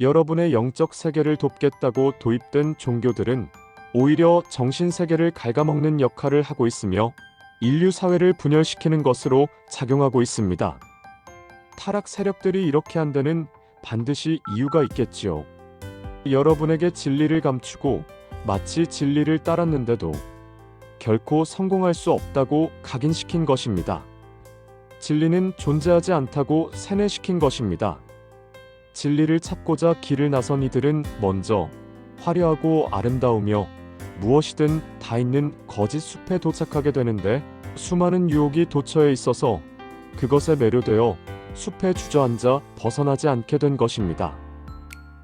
여러분의 영적 세계를 돕겠다고 도입된 종교들은 오히려 정신 세계를 갉아먹는 역할을 하고 있으며 인류 사회를 분열시키는 것으로 작용하고 있습니다. 타락 세력들이 이렇게 한 데는 반드시 이유가 있겠지요. 여러분에게 진리를 감추고 마치 진리를 따랐는데도 결코 성공할 수 없다고 각인시킨 것입니다. 진리는 존재하지 않다고 세뇌시킨 것입니다. 진리를 찾고자 길을 나선 이들은 먼저 화려하고 아름다우며 무엇이든 다 있는 거짓 숲에 도착하게 되는데 수많은 유혹이 도처에 있어서 그것에 매료되어 숲에 주저앉아 벗어나지 않게 된 것입니다.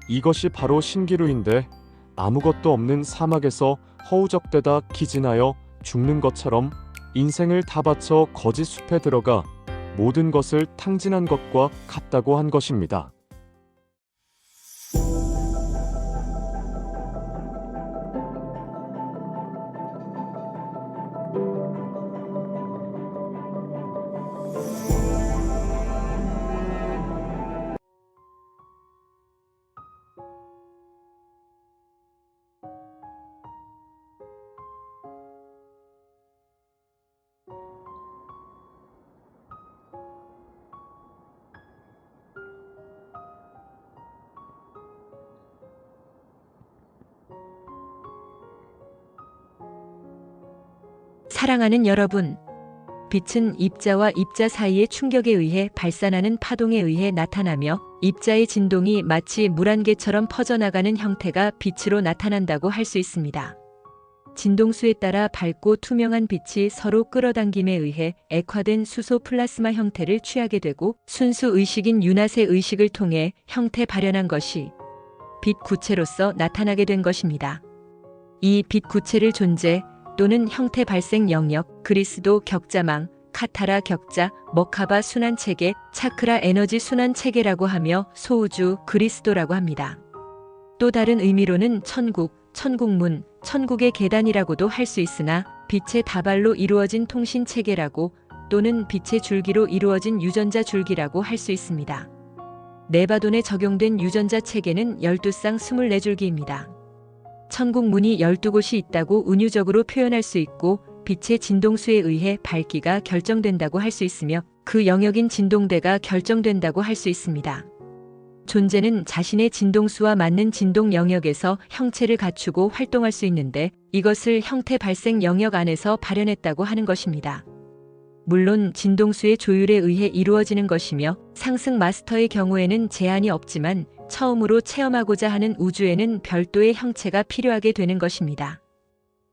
이것이 바로 신기루인데 아무것도 없는 사막에서 허우적대다 기진하여 죽는 것처럼 인생을 다 바쳐 거짓 숲에 들어가 모든 것을 탕진한 것과 같다고 한 것입니다. 사랑하는 여러분, 빛은 입자와 입자 사이의 충격에 의해 발산하는 파동에 의해 나타나며 입자의 진동이 마치 물안개처럼 퍼져나가는 형태가 빛으로 나타난다고 할 수 있습니다. 진동수에 따라 밝고 투명한 빛이 서로 끌어당김에 의해 액화된 수소 플라스마 형태를 취하게 되고 순수 의식인 윤하세 의식을 통해 형태 발현한 것이 빛 구체로서 나타나게 된 것입니다. 이 빛 구체를 존재 또는 형태 발생 영역, 그리스도 격자망, 카타라 격자, 머카바 순환체계, 차크라 에너지 순환체계라고 하며 소우주 그리스도라고 합니다. 또 다른 의미로는 천국, 천국문, 천국의 계단이라고도 할 수 있으나 빛의 다발로 이루어진 통신체계라고 또는 빛의 줄기로 이루어진 유전자 줄기라고 할 수 있습니다. 네바돈에 적용된 유전자 체계는 12쌍 24줄기입니다. 천국문이 12곳이 있다고 운유적으로 표현할 수 있고 빛의 진동수에 의해 밝기가 결정된다고 할 수 있으며 그 영역인 진동대가 결정된다고 할 수 있습니다. 존재는 자신의 진동수와 맞는 진동 영역에서 형체를 갖추고 활동할 수 있는데 이것을 형태 발생 영역 안에서 발현했다고 하는 것입니다. 물론 진동수의 조율에 의해 이루어지는 것이며 상승 마스터의 경우에는 제한이 없지만 처음으로 체험하고자 하는 우주에는 별도의 형체가 필요하게 되는 것입니다.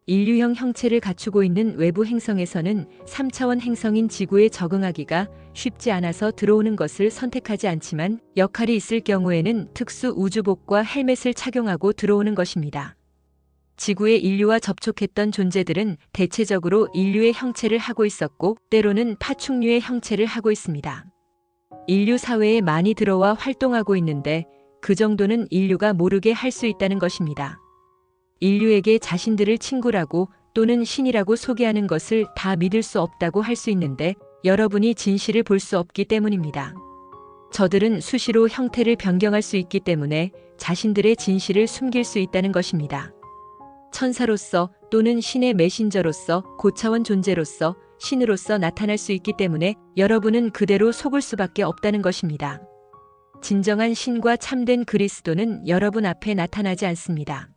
인류형 형체를 갖추고 있는 외부 행성에서는 3차원 행성인 지구에 적응하기가 쉽지 않아서 들어오는 것을 선택하지 않지만 역할이 있을 경우에는 특수 우주복과 헬멧을 착용하고 들어오는 것입니다. 지구의 인류와 접촉했던 존재들은 대체적으로 인류의 형체를 하고 있었고 때로는 파충류의 형체를 하고 있습니다. 인류 사회에 많이 들어와 활동하고 있는데 그 정도는 인류가 모르게 할 수 있다는 것입니다. 인류에게 자신들을 친구라고 또는 신이라고 소개하는 것을 다 믿을 수 없다고 할 수 있는데 여러분이 진실을 볼 수 없기 때문입니다. 저들은 수시로 형태를 변경할 수 있기 때문에 자신들의 진실을 숨길 수 있다는 것입니다. 천사로서 또는 신의 메신저로서 고차원 존재로서 신으로서 나타날 수 있기 때문에 여러분은 그대로 속을 수밖에 없다는 것입니다. 진정한 신과 참된 그리스도는 여러분 앞에 나타나지 않습니다.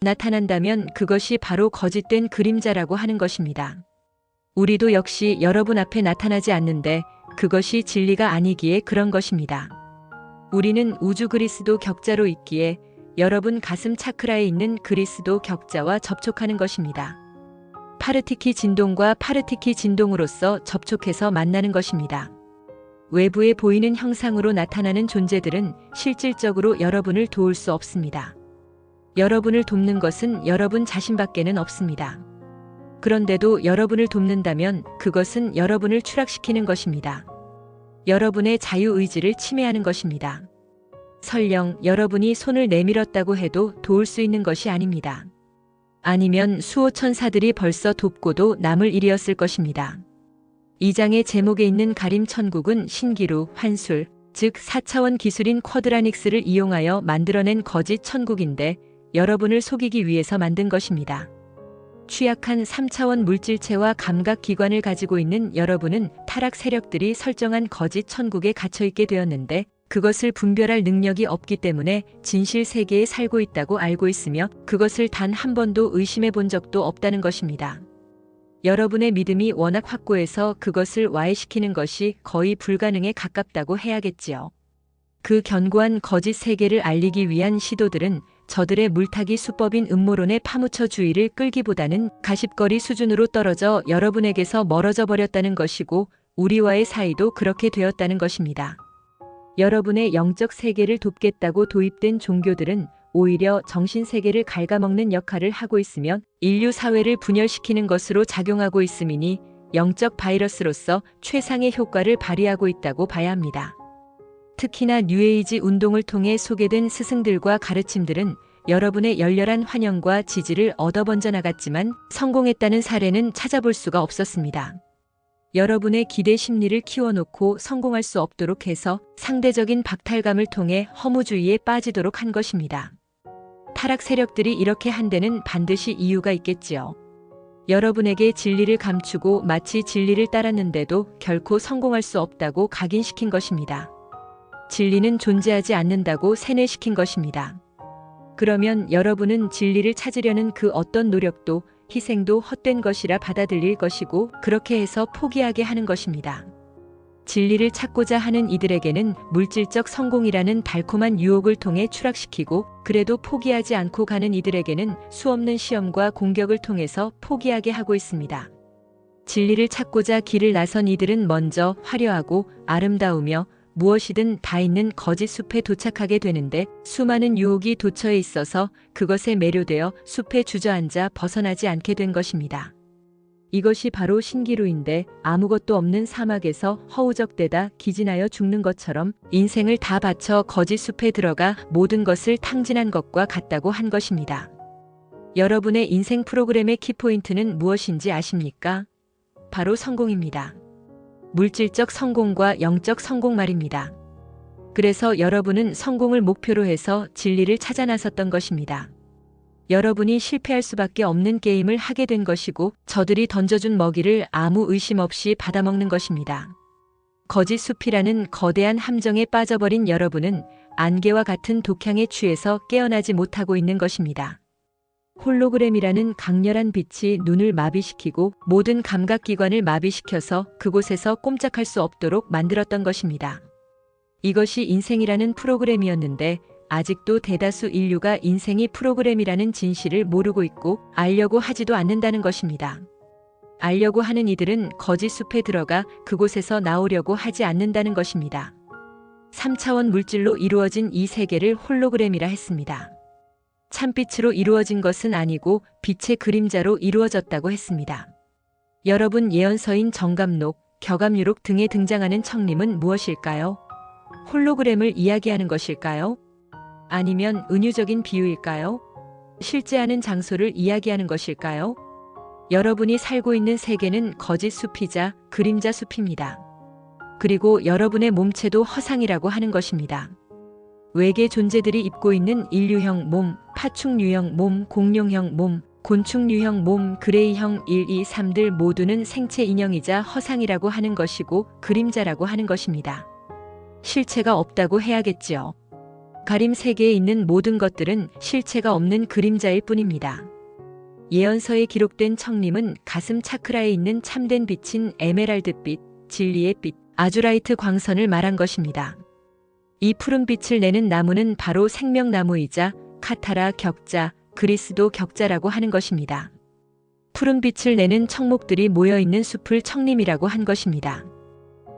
나타난다면 그것이 바로 거짓된 그림자라고 하는 것입니다. 우리도 역시 여러분 앞에 나타나지 않는데 그것이 진리가 아니기에 그런 것입니다. 우리는 우주 그리스도 격자로 있기에 여러분 가슴 차크라에 있는 그리스도 격자와 접촉하는 것입니다. 파르티키 진동과 파르티키 진동으로서 접촉해서 만나는 것입니다. 외부에 보이는 형상으로 나타나는 존재들은 실질적으로 여러분을 도울 수 없습니다. 여러분을 돕는 것은 여러분 자신밖에는 없습니다. 그런데도 여러분을 돕는다면 그것은 여러분을 추락시키는 것입니다. 여러분의 자유의지를 침해하는 것입니다. 설령 여러분이 손을 내밀었다고 해도 도울 수 있는 것이 아닙니다. 아니면 수호천사들이 벌써 돕고도 남을 일이었을 것입니다. 이 장의 제목에 있는 가림 천국은 신기루, 환술, 즉 4차원 기술인 쿼드라닉스를 이용하여 만들어낸 거짓 천국인데 여러분을 속이기 위해서 만든 것입니다. 취약한 3차원 물질체와 감각기관을 가지고 있는 여러분은 타락 세력들이 설정한 거짓 천국에 갇혀있게 되었는데 그것을 분별할 능력이 없기 때문에 진실 세계에 살고 있다고 알고 있으며 그것을 단 한 번도 의심해 본 적도 없다는 것입니다. 여러분의 믿음이 워낙 확고해서 그것을 와해시키는 것이 거의 불가능에 가깝다고 해야겠지요. 그 견고한 거짓 세계를 알리기 위한 시도들은 저들의 물타기 수법인 음모론에 파묻혀 주의를 끌기보다는 가십거리 수준으로 떨어져 여러분에게서 멀어져 버렸다는 것이고 우리와의 사이도 그렇게 되었다는 것입니다. 여러분의 영적 세계를 돕겠다고 도입된 종교들은 오히려 정신세계를 갉아먹는 역할을 하고 있으며 인류 사회를 분열시키는 것으로 작용하고 있음이니 영적 바이러스로서 최상의 효과를 발휘하고 있다고 봐야 합니다. 특히나 뉴에이지 운동을 통해 소개된 스승들과 가르침들은 여러분의 열렬한 환영과 지지를 얻어 번져나갔지만 성공했다는 사례는 찾아볼 수가 없었습니다. 여러분의 기대 심리를 키워놓고 성공할 수 없도록 해서 상대적인 박탈감을 통해 허무주의에 빠지도록 한 것입니다. 타락 세력들이 이렇게 한 데는 반드시 이유가 있겠지요. 여러분에게 진리를 감추고 마치 진리를 따랐는데도 결코 성공할 수 없다고 각인시킨 것입니다. 진리는 존재하지 않는다고 세뇌시킨 것입니다. 그러면 여러분은 진리를 찾으려는 그 어떤 노력도 희생도 헛된 것이라 받아들일 것이고 그렇게 해서 포기하게 하는 것입니다. 진리를 찾고자 하는 이들에게는 물질적 성공이라는 달콤한 유혹을 통해 추락시키고 그래도 포기하지 않고 가는 이들에게는 수없는 시험과 공격을 통해서 포기하게 하고 있습니다. 진리를 찾고자 길을 나선 이들은 먼저 화려하고 아름다우며 무엇이든 다 있는 거짓 숲에 도착하게 되는데 수많은 유혹이 도처에 있어서 그것에 매료되어 숲에 주저앉아 벗어나지 않게 된 것입니다. 이것이 바로 신기루인데 아무것도 없는 사막에서 허우적대다 기진하여 죽는 것처럼 인생을 다 바쳐 거짓 숲에 들어가 모든 것을 탕진한 것과 같다고 한 것입니다. 여러분의 인생 프로그램의 키포인트는 무엇인지 아십니까? 바로 성공입니다. 물질적 성공과 영적 성공 말입니다. 그래서 여러분은 성공을 목표로 해서 진리를 찾아 나섰던 것입니다. 여러분이 실패할 수밖에 없는 게임을 하게 된 것이고 저들이 던져준 먹이를 아무 의심 없이 받아먹는 것입니다. 거짓 숲이라는 거대한 함정에 빠져버린 여러분은 안개와 같은 독향에 취해서 깨어나지 못하고 있는 것입니다. 홀로그램이라는 강렬한 빛이 눈을 마비시키고 모든 감각기관을 마비시켜서 그곳에서 꼼짝할 수 없도록 만들었던 것입니다. 이것이 인생이라는 프로그램이었는데 아직도 대다수 인류가 인생이 프로그램이라는 진실을 모르고 있고 알려고 하지도 않는다는 것입니다. 알려고 하는 이들은 거짓 숲에 들어가 그곳에서 나오려고 하지 않는다는 것입니다. 3차원 물질로 이루어진 이 세계를 홀로그램이라 했습니다. 참빛으로 이루어진 것은 아니고 빛의 그림자로 이루어졌다고 했습니다. 여러분 예언서인 정감록, 격암유록 등에 등장하는 청림은 무엇일까요? 홀로그램을 이야기하는 것일까요? 아니면 은유적인 비유일까요? 실제하는 장소를 이야기하는 것일까요? 여러분이 살고 있는 세계는 거짓 숲이자 그림자 숲입니다. 그리고 여러분의 몸체도 허상이라고 하는 것입니다. 외계 존재들이 입고 있는 인류형 몸, 파충류형 몸, 공룡형 몸, 곤충류형 몸, 그레이형 1, 2, 3들 모두는 생체 인형이자 허상이라고 하는 것이고 그림자라고 하는 것입니다. 실체가 없다고 해야겠지요. 가림 세계에 있는 모든 것들은 실체가 없는 그림자일 뿐입니다. 예언서에 기록된 청림은 가슴 차크라에 있는 참된 빛인 에메랄드빛, 진리의 빛, 아주라이트 광선을 말한 것입니다. 이 푸른 빛을 내는 나무는 바로 생명나무이자 카타라 격자, 그리스도 격자라고 하는 것입니다. 푸른 빛을 내는 청목들이 모여있는 숲을 청림이라고 한 것입니다.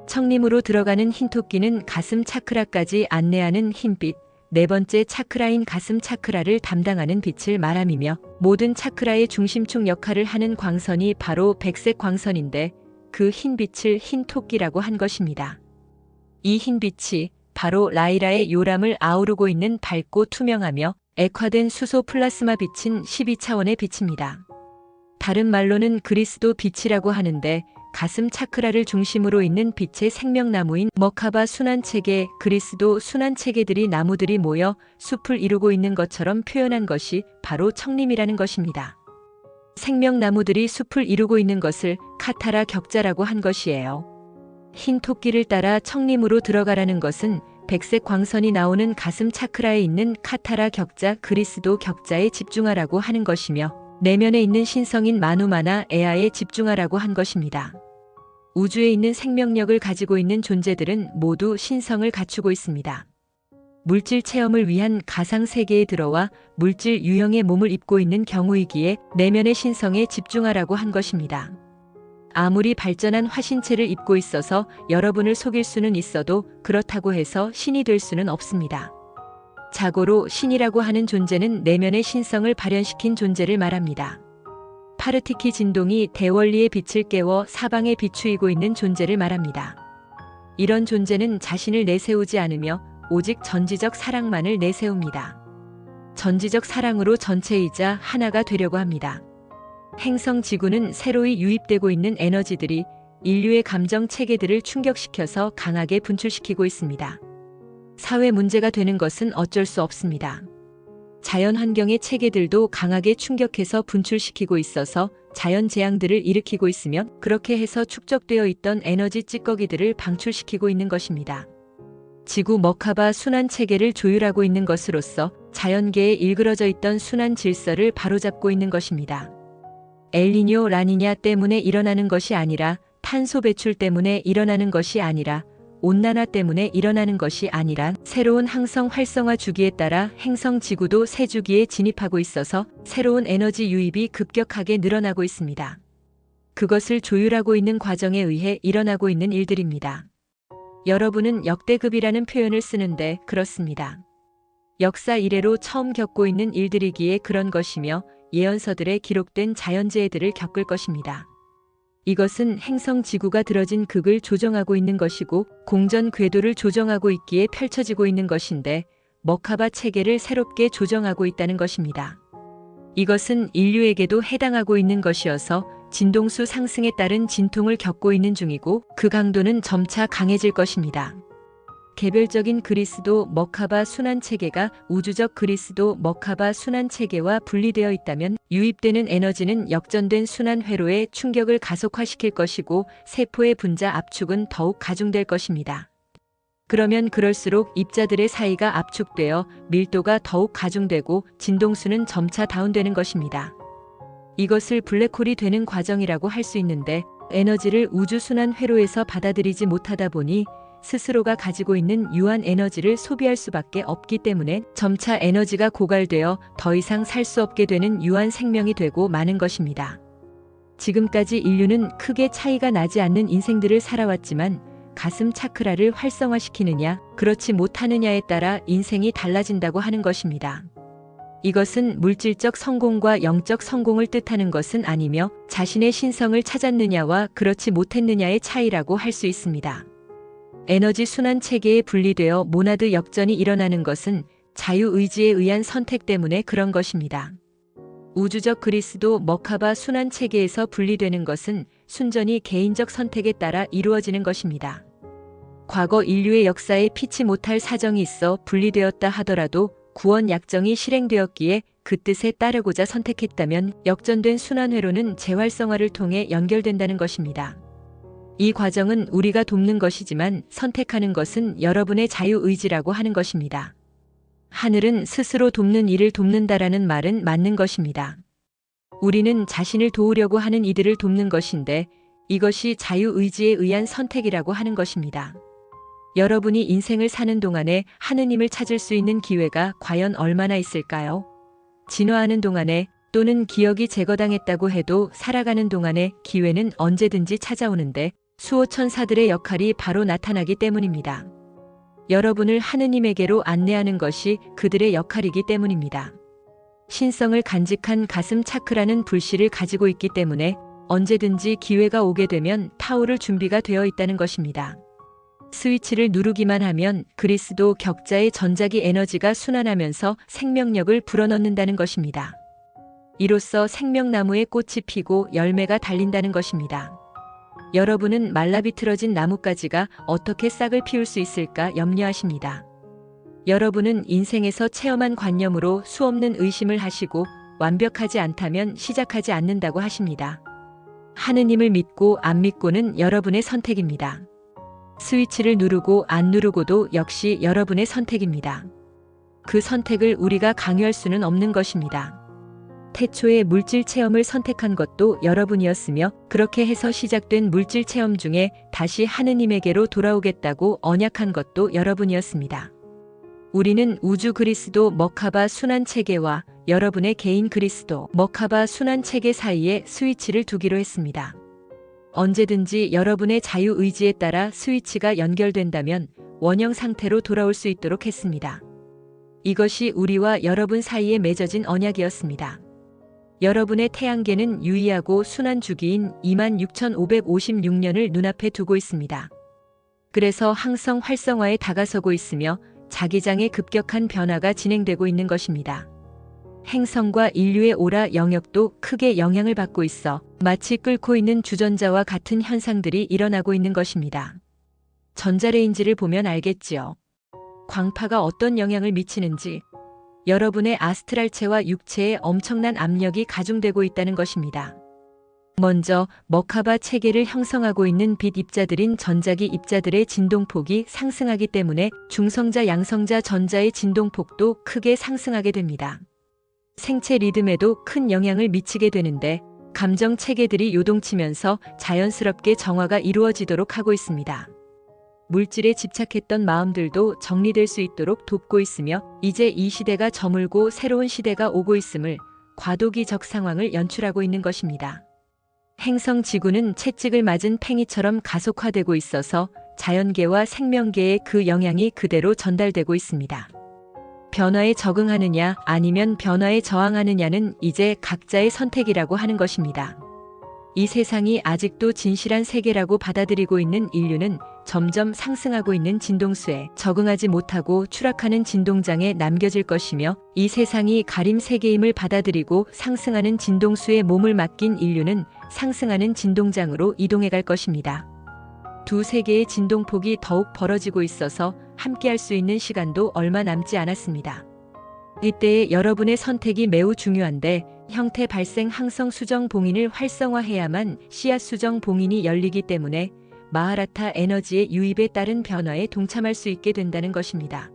청림으로 들어가는 흰토끼는 가슴 차크라까지 안내하는 흰빛, 네 번째 차크라인 가슴 차크라를 담당하는 빛을 말함이며 모든 차크라의 중심축 역할을 하는 광선이 바로 백색 광선인데 그 흰빛을 흰토끼라고 한 것입니다. 이 흰빛이 바로 라이라의 요람을 아우르고 있는 밝고 투명하며 액화된 수소 플라스마 빛인 12차원의 빛입니다. 다른 말로는 그리스도 빛이라고 하는데 가슴 차크라를 중심으로 있는 빛의 생명나무인 머카바 순환체계, 그리스도 순환체계들이 나무들이 모여 숲을 이루고 있는 것처럼 표현한 것이 바로 청림이라는 것입니다. 생명나무들이 숲을 이루고 있는 것을 카타라 격자라고 한 것이에요. 흰 토끼를 따라 청림으로 들어가라는 것은 백색 광선이 나오는 가슴 차크라에 있는 카타라 격자, 그리스도 격자에 집중하라고 하는 것이며 내면에 있는 신성인 마누마나 에아에 집중하라고 한 것입니다. 우주에 있는 생명력을 가지고 있는 존재들은 모두 신성을 갖추고 있습니다. 물질 체험을 위한 가상 세계에 들어와 물질 유형의 몸을 입고 있는 경우이기에 내면의 신성에 집중하라고 한 것입니다. 아무리 발전한 화신체를 입고 있어서 여러분을 속일 수는 있어도 그렇다고 해서 신이 될 수는 없습니다. 자고로 신이라고 하는 존재는 내면의 신성을 발현시킨 존재를 말합니다. 파르티키 진동이 대원리의 빛을 깨워 사방에 비추이고 있는 존재를 말합니다. 이런 존재는 자신을 내세우지 않으며 오직 전지적 사랑만을 내세웁니다. 전지적 사랑으로 전체이자 하나가 되려고 합니다. 행성 지구는 새로이 유입되고 있는 에너지들이 인류의 감정 체계들을 충격시켜서 강하게 분출시키고 있습니다. 사회 문제가 되는 것은 어쩔 수 없습니다. 자연 환경의 체계들도 강하게 충격해서 분출시키고 있어서 자연 재앙들을 일으키고 있으며 그렇게 해서 축적되어 있던 에너지 찌꺼기들을 방출시키고 있는 것입니다. 지구 머카바 순환 체계를 조율하고 있는 것으로서 자연계에 일그러져 있던 순환 질서를 바로잡고 있는 것입니다. 엘니뇨, 라니냐 때문에 일어나는 것이 아니라 탄소 배출 때문에 일어나는 것이 아니라 온난화 때문에 일어나는 것이 아니라 새로운 항성 활성화 주기에 따라 행성 지구도 새 주기에 진입하고 있어서 새로운 에너지 유입이 급격하게 늘어나고 있습니다. 그것을 조율하고 있는 과정에 의해 일어나고 있는 일들입니다. 여러분은 역대급이라는 표현을 쓰는데 그렇습니다. 역사 이래로 처음 겪고 있는 일들이기에 그런 것이며 예언서들에 기록된 자연재해들을 겪을 것입니다. 이것은 행성 지구가 들어진 극을 조정하고 있는 것이고 공전 궤도를 조정하고 있기에 펼쳐지고 있는 것인데 머카바 체계를 새롭게 조정하고 있다는 것입니다. 이것은 인류에게도 해당하고 있는 것이어서 진동수 상승에 따른 진통을 겪고 있는 중이고 그 강도는 점차 강해질 것입니다. 개별적인 그리스도 머카바 순환체계가 우주적 그리스도 머카바 순환체계와 분리되어 있다면 유입되는 에너지는 역전된 순환 회로의 충격을 가속화시킬 것이고 세포의 분자 압축은 더욱 가중될 것입니다. 그러면 그럴수록 입자들의 사이가 압축되어 밀도가 더욱 가중되고 진동수는 점차 다운되는 것입니다. 이것을 블랙홀이 되는 과정이라고 할 수 있는데 에너지를 우주 순환 회로에서 받아들이지 못하다 보니 스스로가 가지고 있는 유한 에너지를 소비할 수밖에 없기 때문에 점차 에너지가 고갈되어 더 이상 살 수 없게 되는 유한 생명이 되고 마는 것입니다. 지금까지 인류는 크게 차이가 나지 않는 인생들을 살아왔지만 가슴 차크라를 활성화시키느냐, 그렇지 못하느냐에 따라 인생이 달라진다고 하는 것입니다. 이것은 물질적 성공과 영적 성공을 뜻하는 것은 아니며 자신의 신성을 찾았느냐와 그렇지 못했느냐의 차이라고 할 수 있습니다. 에너지 순환 체계에 분리되어 모나드 역전이 일어나는 것은 자유의지에 의한 선택 때문에 그런 것입니다. 우주적 그리스도 머카바 순환 체계에서 분리되는 것은 순전히 개인적 선택에 따라 이루어지는 것입니다. 과거 인류의 역사에 피치 못할 사정이 있어 분리되었다 하더라도 구원 약정이 실행되었기에 그 뜻에 따르고자 선택했다면 역전된 순환회로는 재활성화를 통해 연결된다는 것입니다. 이 과정은 우리가 돕는 것이지만 선택하는 것은 여러분의 자유의지라고 하는 것입니다. 하늘은 스스로 돕는 이를 돕는다라는 말은 맞는 것입니다. 우리는 자신을 도우려고 하는 이들을 돕는 것인데 이것이 자유의지에 의한 선택이라고 하는 것입니다. 여러분이 인생을 사는 동안에 하느님을 찾을 수 있는 기회가 과연 얼마나 있을까요? 진화하는 동안에 또는 기억이 제거당했다고 해도 살아가는 동안에 기회는 언제든지 찾아오는데 수호 천사들의 역할이 바로 나타나기 때문입니다. 여러분을 하느님에게로 안내하는 것이 그들의 역할이기 때문입니다. 신성을 간직한 가슴 차크라는 불씨를 가지고 있기 때문에 언제든지 기회가 오게 되면 타오를 준비가 되어 있다는 것입니다. 스위치를 누르기만 하면 그리스도 격자의 전자기 에너지가 순환하면서 생명력을 불어넣는다는 것입니다. 이로써 생명나무에 꽃이 피고 열매가 달린다는 것입니다. 여러분은 말라비틀어진 나뭇가지가 어떻게 싹을 피울 수 있을까 염려하십니다. 여러분은 인생에서 체험한 관념으로 수없는 의심을 하시고 완벽하지 않다면 시작하지 않는다고 하십니다. 하느님을 믿고 안 믿고는 여러분의 선택입니다. 스위치를 누르고 안 누르고도 역시 여러분의 선택입니다. 그 선택을 우리가 강요할 수는 없는 것입니다. 태초에 물질 체험을 선택한 것도 여러분이었으며 그렇게 해서 시작된 물질 체험 중에 다시 하느님에게로 돌아오겠다고 언약한 것도 여러분이었습니다. 우리는 우주 그리스도 머카바 순환 체계와 여러분의 개인 그리스도 머카바 순환 체계 사이에 스위치를 두기로 했습니다. 언제든지 여러분의 자유의지에 따라 스위치가 연결된다면 원형 상태로 돌아올 수 있도록 했습니다. 이것이 우리와 여러분 사이에 맺어진 언약이었습니다. 여러분의 태양계는 유의하고 순환 주기인 26,556년을 눈앞에 두고 있습니다. 그래서 항성 활성화에 다가서고 있으며 자기장의 급격한 변화가 진행되고 있는 것입니다. 행성과 인류의 오라 영역도 크게 영향을 받고 있어 마치 끓고 있는 주전자와 같은 현상들이 일어나고 있는 것입니다. 전자레인지를 보면 알겠지요. 광파가 어떤 영향을 미치는지, 여러분의 아스트랄체와 육체에 엄청난 압력이 가중되고 있다는 것입니다. 먼저 머카바 체계를 형성하고 있는 빛 입자들인 전자기 입자들의 진동폭이 상승하기 때문에 중성자 양성자 전자의 진동폭도 크게 상승하게 됩니다. 생체 리듬에도 큰 영향을 미치게 되는데 감정 체계들이 요동치면서 자연스럽게 정화가 이루어지도록 하고 있습니다. 물질에 집착했던 마음들도 정리될 수 있도록 돕고 있으며 이제 이 시대가 저물고 새로운 시대가 오고 있음을 과도기적 상황을 연출하고 있는 것입니다. 행성 지구는 채찍을 맞은 팽이처럼 가속화되고 있어서 자연계와 생명계에 그 영향이 그대로 전달되고 있습니다. 변화에 적응하느냐 아니면 변화에 저항하느냐는 이제 각자의 선택이라고 하는 것입니다. 이 세상이 아직도 진실한 세계라고 받아들이고 있는 인류는 점점 상승하고 있는 진동수에 적응하지 못하고 추락하는 진동장에 남겨질 것이며 이 세상이 가림 세계임을 받아들이고 상승하는 진동수에 몸을 맡긴 인류는 상승하는 진동장으로 이동해 갈 것입니다. 두 세계의 진동폭이 더욱 벌어지고 있어서 함께할 수 있는 시간도 얼마 남지 않았습니다. 이때에 여러분의 선택이 매우 중요한데 형태 발생 항성 수정 봉인을 활성화해야만 씨앗 수정 봉인이 열리기 때문에 마하라타 에너지의 유입에 따른 변화에 동참할 수 있게 된다는 것입니다.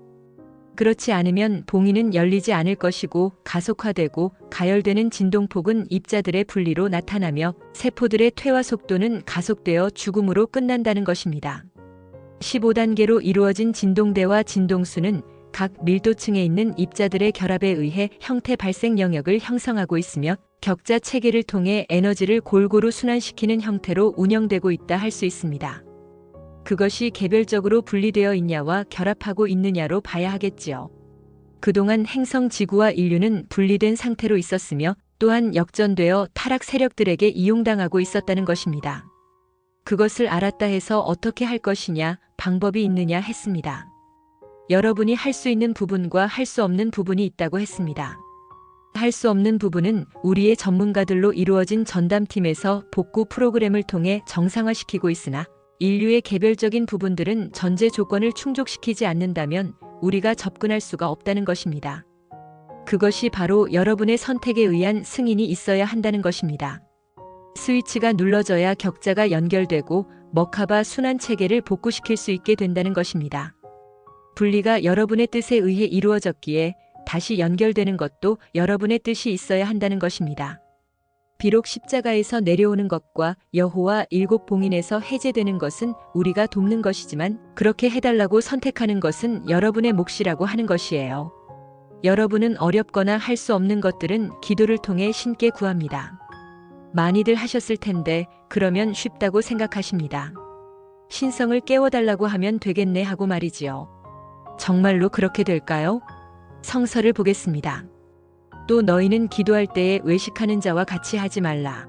그렇지 않으면 봉인은 열리지 않을 것이고 가속화되고 가열되는 진동폭은 입자들의 분리로 나타나며 세포들의 퇴화 속도는 가속되어 죽음으로 끝난다는 것입니다. 15단계로 이루어진 진동대와 진동수는 각 밀도층에 있는 입자들의 결합에 의해 형태 발생 영역을 형성하고 있으며 격자 체계를 통해 에너지를 골고루 순환시키는 형태로 운영되고 있다 할 수 있습니다. 그것이 개별적으로 분리되어 있냐와 결합하고 있느냐로 봐야 하겠지요. 그동안 행성 지구와 인류는 분리된 상태로 있었으며 또한 역전되어 타락 세력들에게 이용당하고 있었다는 것입니다. 그것을 알았다 해서 어떻게 할 것이냐, 방법이 있느냐 했습니다. 여러분이 할 수 있는 부분과 할 수 없는 부분이 있다고 했습니다. 할 수 없는 부분은 우리의 전문가들로 이루어진 전담팀에서 복구 프로그램을 통해 정상화시키고 있으나 인류의 개별적인 부분들은 전제 조건을 충족시키지 않는다면 우리가 접근할 수가 없다는 것입니다. 그것이 바로 여러분의 선택에 의한 승인이 있어야 한다는 것입니다. 스위치가 눌러져야 격자가 연결되고 머카바 순환 체계를 복구시킬 수 있게 된다는 것입니다. 분리가 여러분의 뜻에 의해 이루어졌기에 다시 연결되는 것도 여러분의 뜻이 있어야 한다는 것입니다. 비록 십자가에서 내려오는 것과 여호와 일곱 봉인에서 해제되는 것은 우리가 돕는 것이지만 그렇게 해달라고 선택하는 것은 여러분의 몫이라고 하는 것이에요. 여러분은 어렵거나 할 수 없는 것들은 기도를 통해 신께 구합니다. 많이들 하셨을 텐데 그러면 쉽다고 생각하십니다. 신성을 깨워달라고 하면 되겠네 하고 말이지요. 정말로 그렇게 될까요? 성서를 보겠습니다. 또 너희는 기도할 때에 외식하는 자와 같이 하지 말라.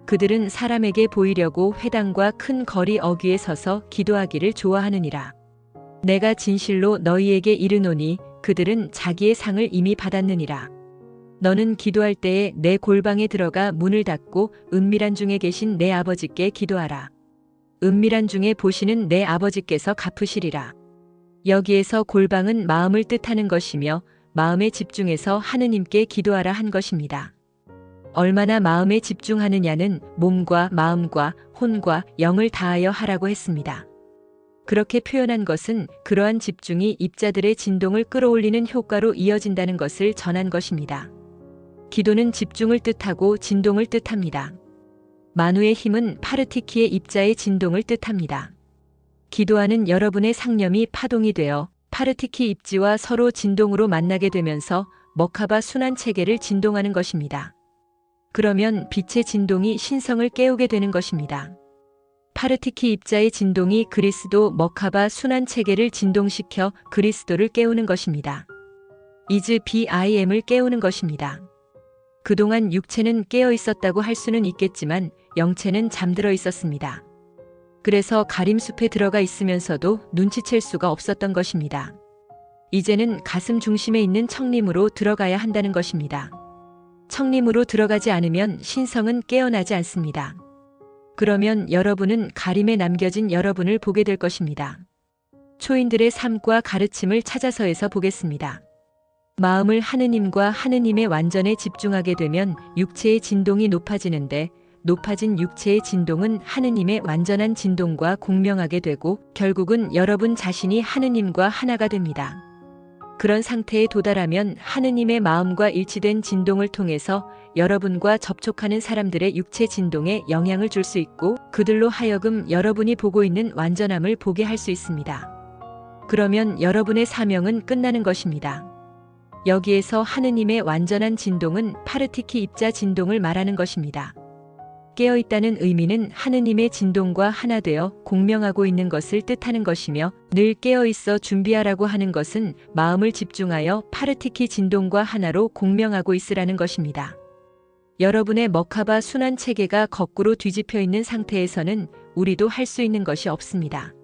그들은 사람에게 보이려고 회당과 큰 거리 어귀에 서서 기도하기를 좋아하느니라. 내가 진실로 너희에게 이르노니 그들은 자기의 상을 이미 받았느니라. 너는 기도할 때에 내 골방에 들어가 문을 닫고 은밀한 중에 계신 내 아버지께 기도하라. 은밀한 중에 보시는 내 아버지께서 갚으시리라. 여기에서 골방은 마음을 뜻하는 것이며 마음에 집중해서 하느님께 기도하라 한 것입니다. 얼마나 마음에 집중하느냐는 몸과 마음과 혼과 영을 다하여 하라고 했습니다. 그렇게 표현한 것은 그러한 집중이 입자들의 진동을 끌어올리는 효과로 이어진다는 것을 전한 것입니다. 기도는 집중을 뜻하고 진동을 뜻합니다. 만우의 힘은 파르티키의 입자의 진동을 뜻합니다. 기도하는 여러분의 상념이 파동이 되어 파르티키 입지와 서로 진동으로 만나게 되면서 머카바 순환 체계를 진동하는 것입니다. 그러면 빛의 진동이 신성을 깨우게 되는 것입니다. 파르티키 입자의 진동이 그리스도 머카바 순환 체계를 진동시켜 그리스도를 깨우는 것입니다. 이즈 BIM을 깨우는 것입니다. 그동안 육체는 깨어 있었다고 할 수는 있겠지만 영체는 잠들어 있었습니다. 그래서 가림숲에 들어가 있으면서도 눈치챌 수가 없었던 것입니다. 이제는 가슴 중심에 있는 청림으로 들어가야 한다는 것입니다. 청림으로 들어가지 않으면 신성은 깨어나지 않습니다. 그러면 여러분은 가림에 남겨진 여러분을 보게 될 것입니다. 초인들의 삶과 가르침을 찾아서에서 보겠습니다. 마음을 하느님과 하느님의 완전에 집중하게 되면 육체의 진동이 높아지는데 높아진 육체의 진동은 하느님의 완전한 진동과 공명하게 되고 결국은 여러분 자신이 하느님과 하나가 됩니다. 그런 상태에 도달하면 하느님의 마음과 일치된 진동을 통해서 여러분과 접촉하는 사람들의 육체 진동에 영향을 줄 수 있고 그들로 하여금 여러분이 보고 있는 완전함을 보게 할 수 있습니다. 그러면 여러분의 사명은 끝나는 것입니다. 여기에서 하느님의 완전한 진동은 파르티키 입자 진동을 말하는 것입니다. 깨어있다는 의미는 하느님의 진동과 하나 되어 공명하고 있는 것을 뜻하는 것이며 늘 깨어있어 준비하라고 하는 것은 마음을 집중하여 파르티키 진동과 하나로 공명하고 있으라는 것입니다. 여러분의 머카바 순환 체계가 거꾸로 뒤집혀 있는 상태에서는 우리도 할 수 있는 것이 없습니다.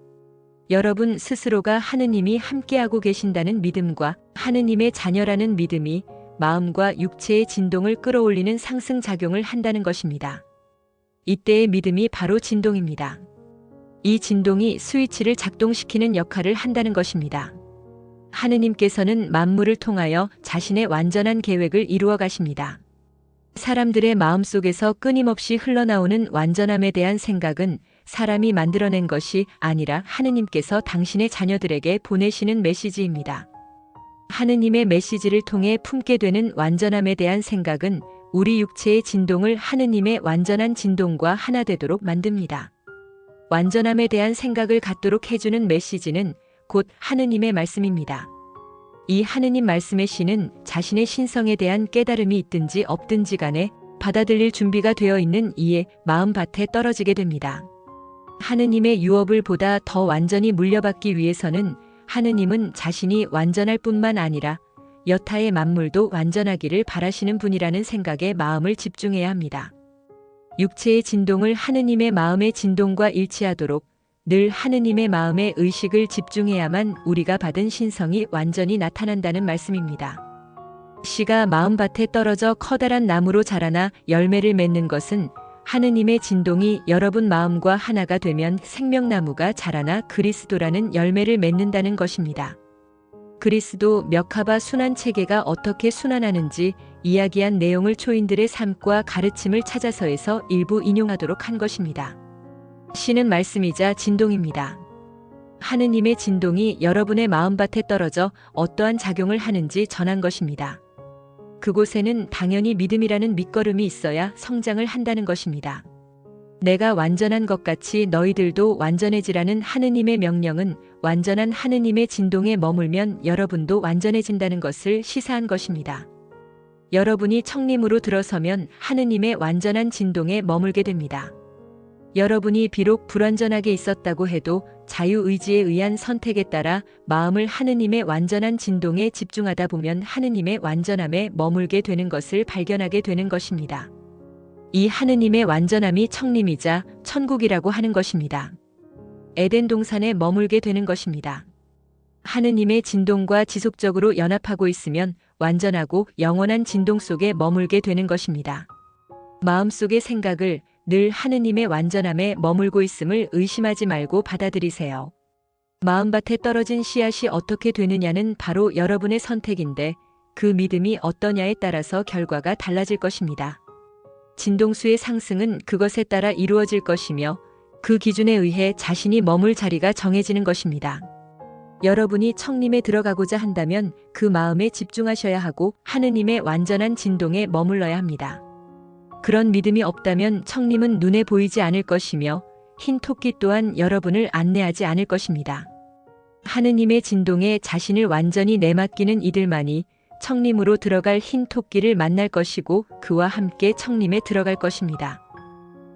여러분 스스로가 하느님이 함께하고 계신다는 믿음과 하느님의 자녀라는 믿음이 마음과 육체의 진동을 끌어올리는 상승작용을 한다는 것입니다. 이때의 믿음이 바로 진동입니다. 이 진동이 스위치를 작동시키는 역할을 한다는 것입니다. 하느님께서는 만물을 통하여 자신의 완전한 계획을 이루어 가십니다. 사람들의 마음속에서 끊임없이 흘러나오는 완전함에 대한 생각은 사람이 만들어낸 것이 아니라 하느님께서 당신의 자녀들에게 보내시는 메시지입니다. 하느님의 메시지를 통해 품게 되는 완전함에 대한 생각은 우리 육체의 진동을 하느님의 완전한 진동과 하나 되도록 만듭니다. 완전함에 대한 생각을 갖도록 해주는 메시지는 곧 하느님의 말씀입니다. 이 하느님 말씀의 씨는 자신의 신성에 대한 깨달음이 있든지 없든지 간에 받아들일 준비가 되어 있는 이의 마음밭에 떨어지게 됩니다. 하느님의 유업을 보다 더 완전히 물려받기 위해서는 하느님은 자신이 완전할 뿐만 아니라 여타의 만물도 완전하기를 바라시는 분이라는 생각에 마음을 집중해야 합니다. 육체의 진동을 하느님의 마음의 진동과 일치하도록 늘 하느님의 마음에 의식을 집중해야만 우리가 받은 신성이 완전히 나타난다는 말씀입니다. 씨가 마음밭에 떨어져 커다란 나무로 자라나 열매를 맺는 것은 하느님의 진동이 여러분 마음과 하나가 되면 생명나무가 자라나 그리스도라는 열매를 맺는다는 것입니다. 그리스도 멱하바 순환 체계가 어떻게 순환하는지 이야기한 내용을 초인들의 삶과 가르침을 찾아서에서 일부 인용하도록 한 것입니다. 씨는 말씀이자 진동입니다. 하느님의 진동이 여러분의 마음밭에 떨어져 어떠한 작용을 하는지 전한 것입니다. 그곳에는 당연히 믿음이라는 밑거름이 있어야 성장을 한다는 것입니다. 내가 완전한 것 같이 너희들도 완전해지라는 하느님의 명령은 완전한 하느님의 진동에 머물면 여러분도 완전해진다는 것을 시사한 것입니다. 여러분이 청림으로 들어서면 하느님의 완전한 진동에 머물게 됩니다. 여러분이 비록 불완전하게 있었다고 해도 자유의지에 의한 선택에 따라 마음을 하느님의 완전한 진동에 집중하다 보면 하느님의 완전함에 머물게 되는 것을 발견하게 되는 것입니다. 이 하느님의 완전함이 청림이자 천국이라고 하는 것입니다. 에덴 동산에 머물게 되는 것입니다. 하느님의 진동과 지속적으로 연합하고 있으면 완전하고 영원한 진동 속에 머물게 되는 것입니다. 마음속의 생각을 늘 하느님의 완전함에 머물고 있음을 의심하지 말고 받아들이세요. 마음밭에 떨어진 씨앗이 어떻게 되느냐는 바로 여러분의 선택인데 그 믿음이 어떠냐에 따라서 결과가 달라질 것입니다. 진동수의 상승은 그것에 따라 이루어질 것이며 그 기준에 의해 자신이 머물 자리가 정해지는 것입니다. 여러분이 청림에 들어가고자 한다면 그 마음에 집중하셔야 하고 하느님의 완전한 진동에 머물러야 합니다. 그런 믿음이 없다면 청림은 눈에 보이지 않을 것이며 흰 토끼 또한 여러분을 안내하지 않을 것입니다. 하느님의 진동에 자신을 완전히 내맡기는 이들만이 청림으로 들어갈 흰 토끼를 만날 것이고 그와 함께 청림에 들어갈 것입니다.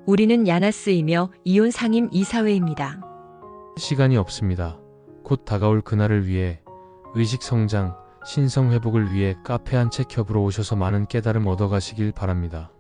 우리는 야나스이며 이온 상임 이사회입니다. 시간이 없습니다. 곧 다가올 그날을 위해 의식 성장, 신성 회복을 위해 카페 한 책 협으로 오셔서 많은 깨달음 얻어가시길 바랍니다.